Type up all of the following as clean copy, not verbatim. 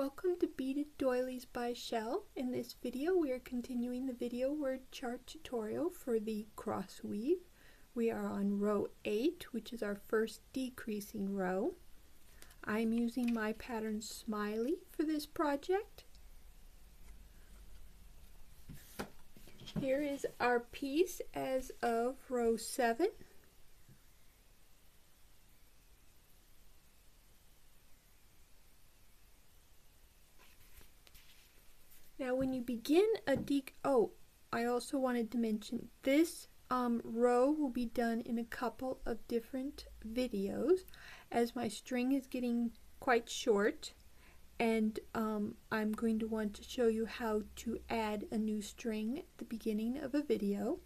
Welcome to Beaded Doilies by Shell. In this video we are continuing the video word chart tutorial for the cross weave. We are on row 8, which is our first decreasing row. I'm using my pattern Smiley for this project. Here is our piece as of row 7. Now when you begin a I also wanted to mention this row will be done in a couple of different videos as my string is getting quite short, and I'm going to want to show you how to add a new string at the beginning of a video.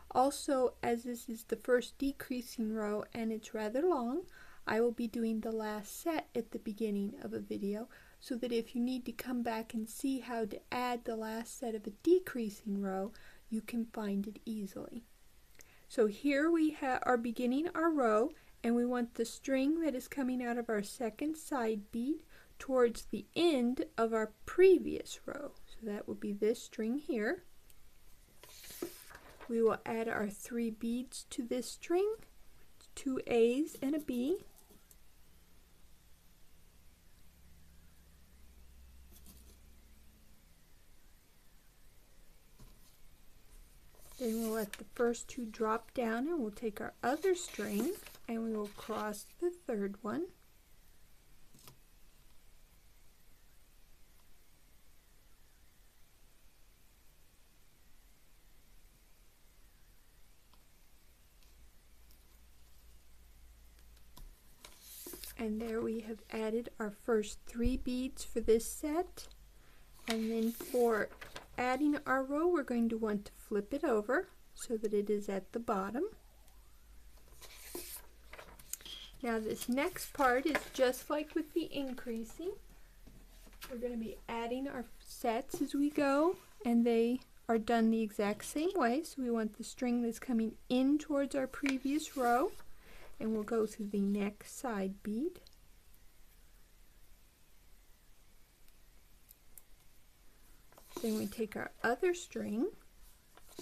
Also, as this is the first decreasing row and it's rather long, I will be doing the last set at the beginning of a video, so that if you need to come back and see how to add the last set of a decreasing row, you can find it easily. So here we are beginning our row, and we want the string that is coming out of our second side bead towards the end of our previous row. So that will be this string here. We will add our 3 beads to this string, 2 A's and a B. Then we'll let the first 2 drop down, and we'll take our other string and we will cross the third one. And there we have added our first 3 beads for this set. And then for adding our row, we're going to want to flip it over so that it is at the bottom. Now this next part is just like with the increasing. We're going to be adding our sets as we go, and they are done the exact same way. So we want the string that's coming in towards our previous row, and we'll go through the next side bead. Then we take our other string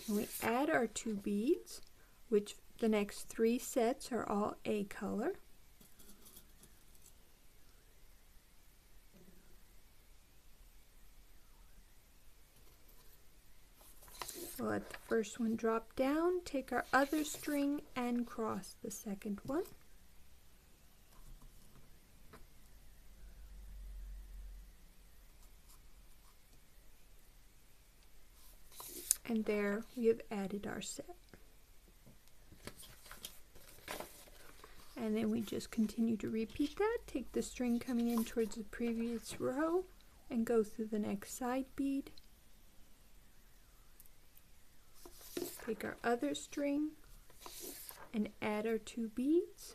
and we add our 2 beads, which the next 3 sets are all A color. We'll let the first one drop down, take our other string and cross the second one. And there we have added our set. And then we just continue to repeat that. Take the string coming in towards the previous row and go through the next side bead. Take our other string and add our 2 beads.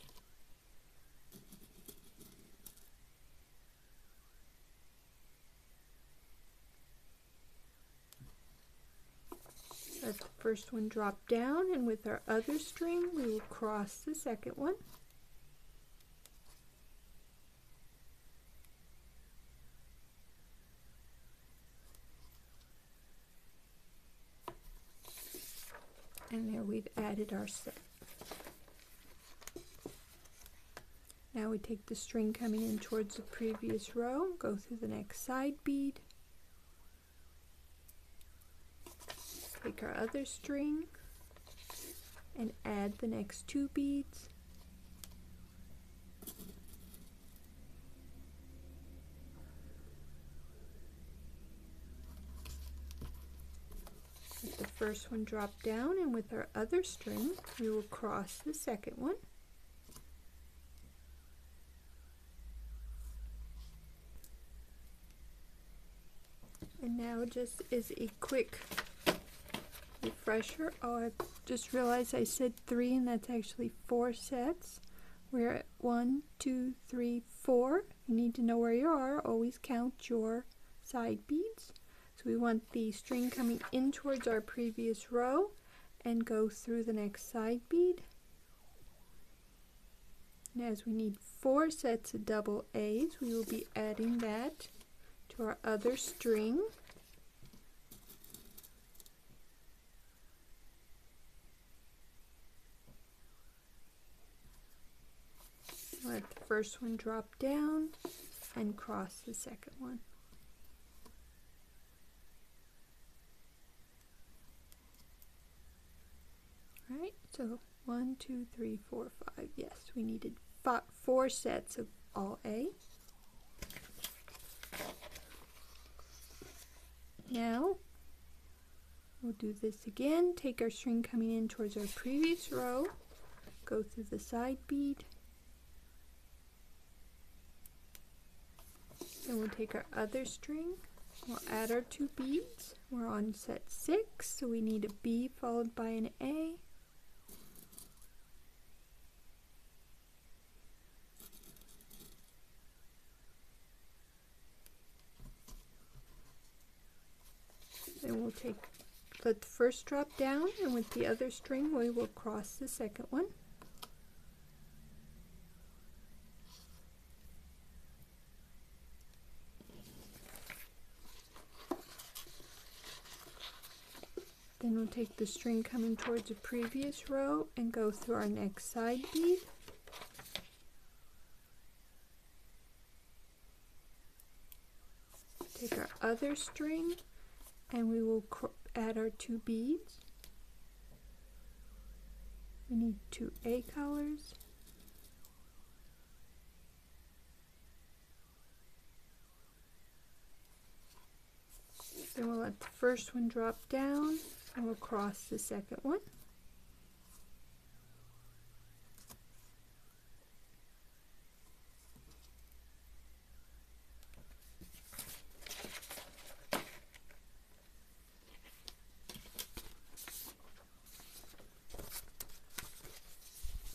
Let the first one drop down, and with our other string we will cross the second one. And there we've added our set. Now we take the string coming in towards the previous row, go through the next side bead. Take our other string and add the next 2 beads. Let the first one drop down, and with our other string we will cross the second one. And now just as a quick refresher, I just realized I said 3 and that's actually 4 sets. We're at 1, 2, 3, 4. You need to know where you are. Always count your side beads. So we want the string coming in towards our previous row and go through the next side bead. And as we need 4 sets of double A's, we will be adding that to our other string. Let the first one drop down and cross the second one. Alright, so 1, 2, 3, 4, 5. Yes, we needed 4 sets of all A. Now, we'll do this again. Take our string coming in towards our previous row, go through the side bead, then we'll take our other string, we'll add our 2 beads. We're on set 6, so we need a B followed by an A. Then we'll let the first drop down, and with the other string we will cross the second one. Then we'll take the string coming towards the previous row and go through our next side bead. Take our other string and we will add our 2 beads. We need 2 A colors. Then we'll let the first one drop down and we'll cross the second one.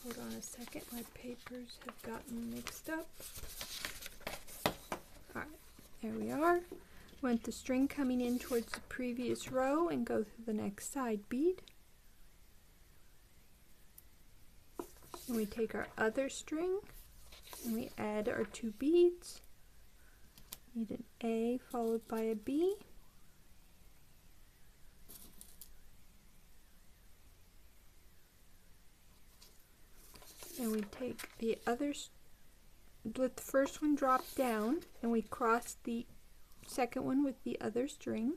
Hold on a second, my papers have gotten mixed up. Alright, there we are. Want the string coming in towards the previous row and go through the next side bead. And we take our other string and we add our 2 beads. Need an A followed by a B. And we take the other, let the first one drop down and we cross the second one with the other string.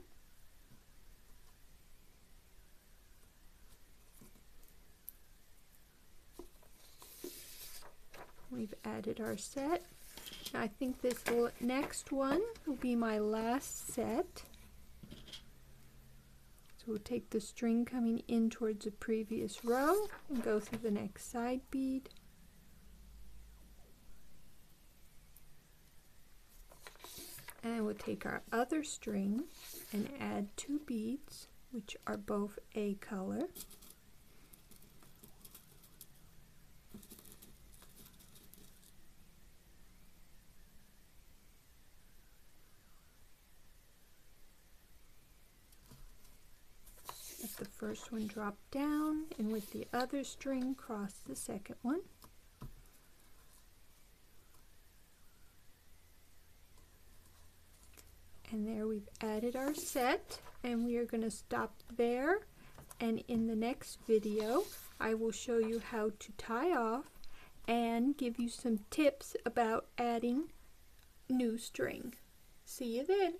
We've added our set. Now I think this next one will be my last set. So we'll take the string coming in towards the previous row and go through the next side bead. And we'll take our other string and add 2 beads, which are both A color. Let the first one drop down, and with the other string cross the second one. And there we've added our set, and we are going to stop there, and in the next video I will show you how to tie off and give you some tips about adding new string. See you then.